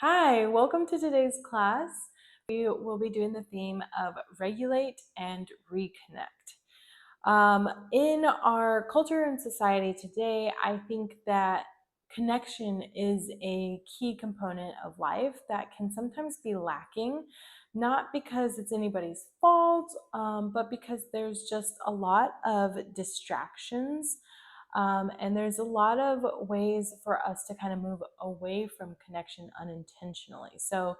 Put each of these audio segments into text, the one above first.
Hi, welcome to today's class. We will be doing the theme of regulate and reconnect. In our culture and society today, I think that connection is a key component of life that can sometimes be lacking, not because it's anybody's fault, but because there's just a lot of distractions. And there's a lot of ways for us to kind of move away from connection unintentionally. So,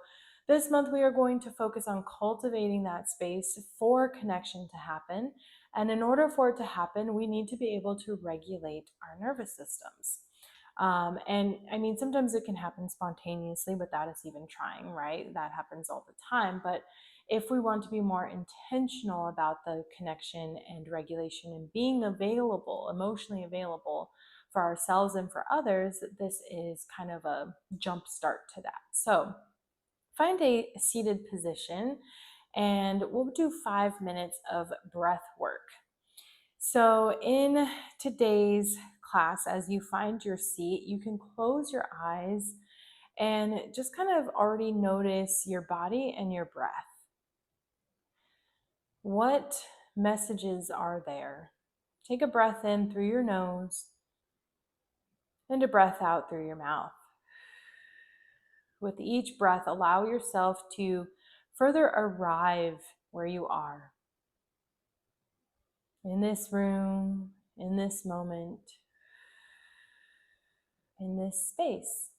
this month we are going to focus on cultivating that space for connection to happen. And in order for it to happen, we need to be able to regulate our nervous systems. And I mean, sometimes it can happen spontaneously without us even trying, right? That happens all the time. But if we want to be more intentional about the connection and regulation and being available, emotionally available for ourselves and for others, this is kind of a jump start to that. So find a seated position and we'll do 5 minutes of breath work. So, in today's class, as you find your seat, you can close your eyes and just kind of already notice your body and your breath. What messages are there? Take a breath in through your nose and a breath out through your mouth. With each breath, allow yourself to further arrive where you are. In this room, in this moment, in this space.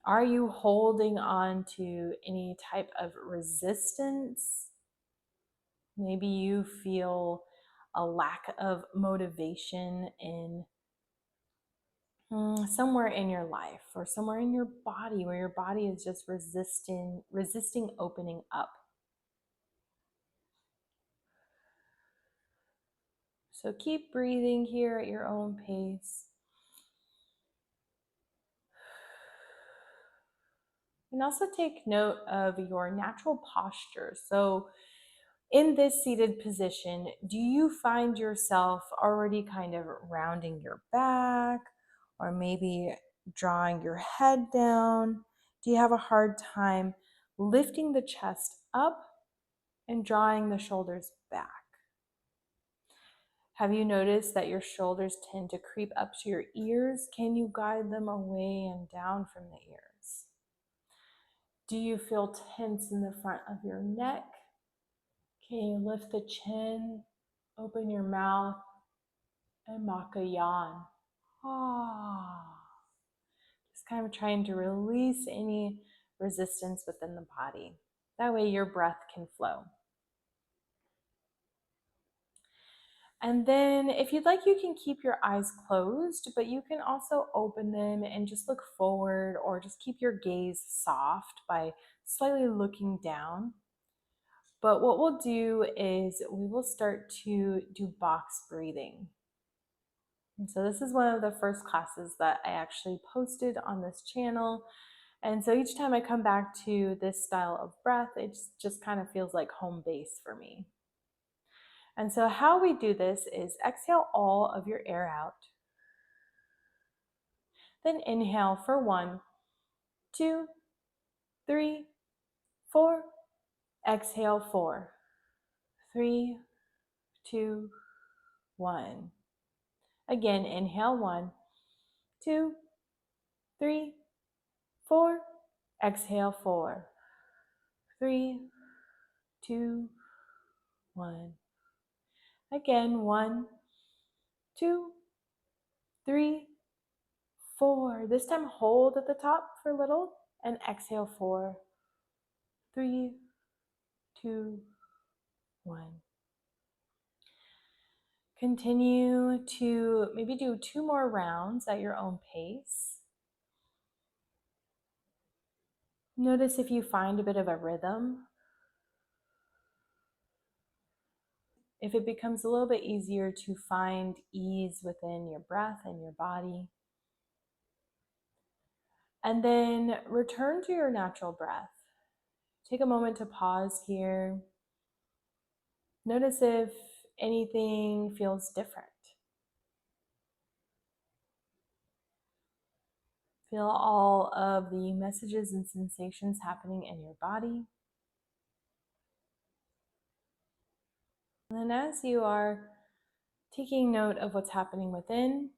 Are you holding on to any type of resistance? Maybe you feel a lack of motivation in somewhere in your life or somewhere in your body where your body is just resisting opening up. So keep breathing here at your own pace. And also take note of your natural posture. So in this seated position, do you find yourself already kind of rounding your back or maybe drawing your head down? Do you have a hard time lifting the chest up and drawing the shoulders back? Have you noticed that your shoulders tend to creep up to your ears? Can you guide them away and down from the ears? Do you feel tense in the front of your neck? Can you lift the chin, open your mouth, and mock a yawn? Ah. Just kind of trying to release any resistance within the body. That way your breath can flow. And then if you'd like, you can keep your eyes closed, but you can also open them and just look forward or just keep your gaze soft by slightly looking down. But what we'll do is we will start to do box breathing. And so this is one of the first classes that I actually posted on this channel. And so each time I come back to this style of breath, it just kind of feels like home base for me. And so how we do this is exhale all of your air out. Then inhale for 1, 2, 3, 4. Exhale 4, 3, 2, 1. Again, inhale 1, 2, 3, 4. Exhale 4, 3, 2, 1. Again, 1, 2, 3, 4. This time hold at the top for a little and exhale 4, 3, 2, 1. Continue to maybe do 2 more rounds at your own pace. Notice if you find a bit of a rhythm. If it becomes a little bit easier to find ease within your breath and your body. And then return to your natural breath. Take a moment to pause here. Notice if anything feels different. Feel all of the messages and sensations happening in your body. And then as you are taking note of what's happening within,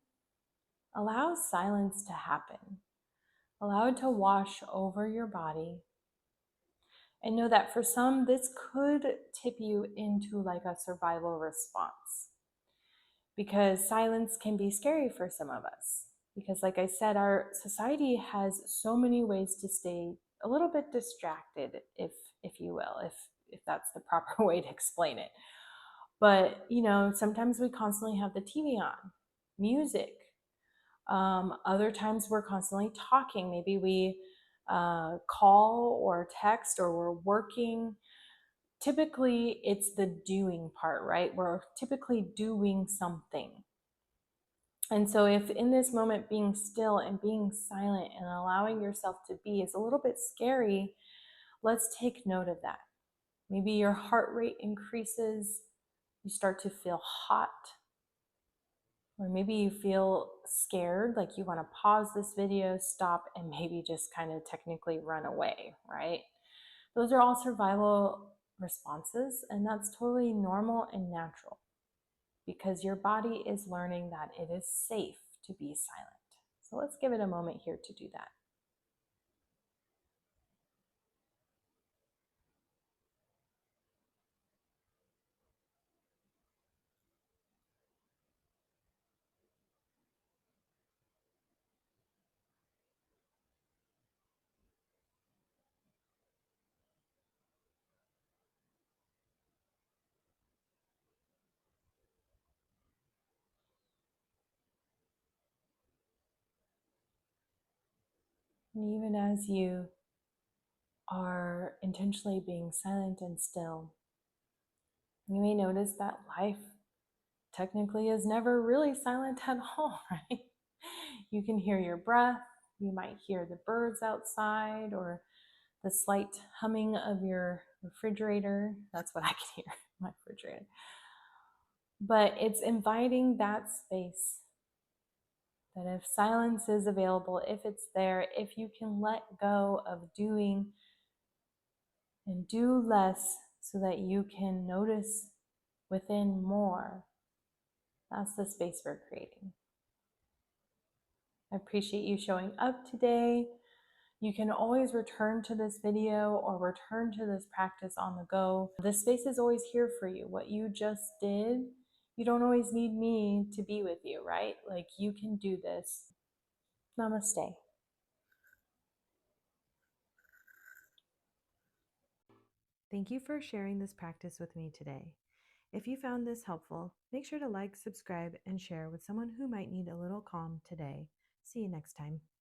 allow silence to happen. Allow it to wash over your body. And know that for some, this could tip you into like a survival response, because silence can be scary for some of us. Because, like I said, our society has so many ways to stay a little bit distracted, if you will, if that's the proper way to explain it. But sometimes we constantly have the TV on, music. Other times we're constantly talking. Maybe we call or text, or we're working. Typically, it's the doing part, right? We're typically doing something. And so, if in this moment being still and being silent and allowing yourself to be is a little bit scary, let's take note of that. Maybe your heart rate increases, you start to feel hot, or maybe you feel scared, like you want to pause this video, stop, and maybe just kind of technically run away, right? Those are all survival responses, and that's totally normal and natural, because your body is learning that it is safe to be silent. So let's give it a moment here to do that. And even as you are intentionally being silent and still, you may notice that life technically is never really silent at all, right? You can hear your breath, you might hear the birds outside, or the slight humming of your refrigerator. That's what I can hear, my refrigerator. But it's inviting that space, that if silence is available, if it's there, if you can let go of doing and do less so that you can notice within more, that's the space we're creating. I appreciate you showing up today. You can always return to this video or return to this practice on the go. This space is always here for you. What you just did, you don't always need me to be with you, right? Like, you can do this. Namaste. Thank you for sharing this practice with me today. If you found this helpful, make sure to like, subscribe, and share with someone who might need a little calm today. See you next time.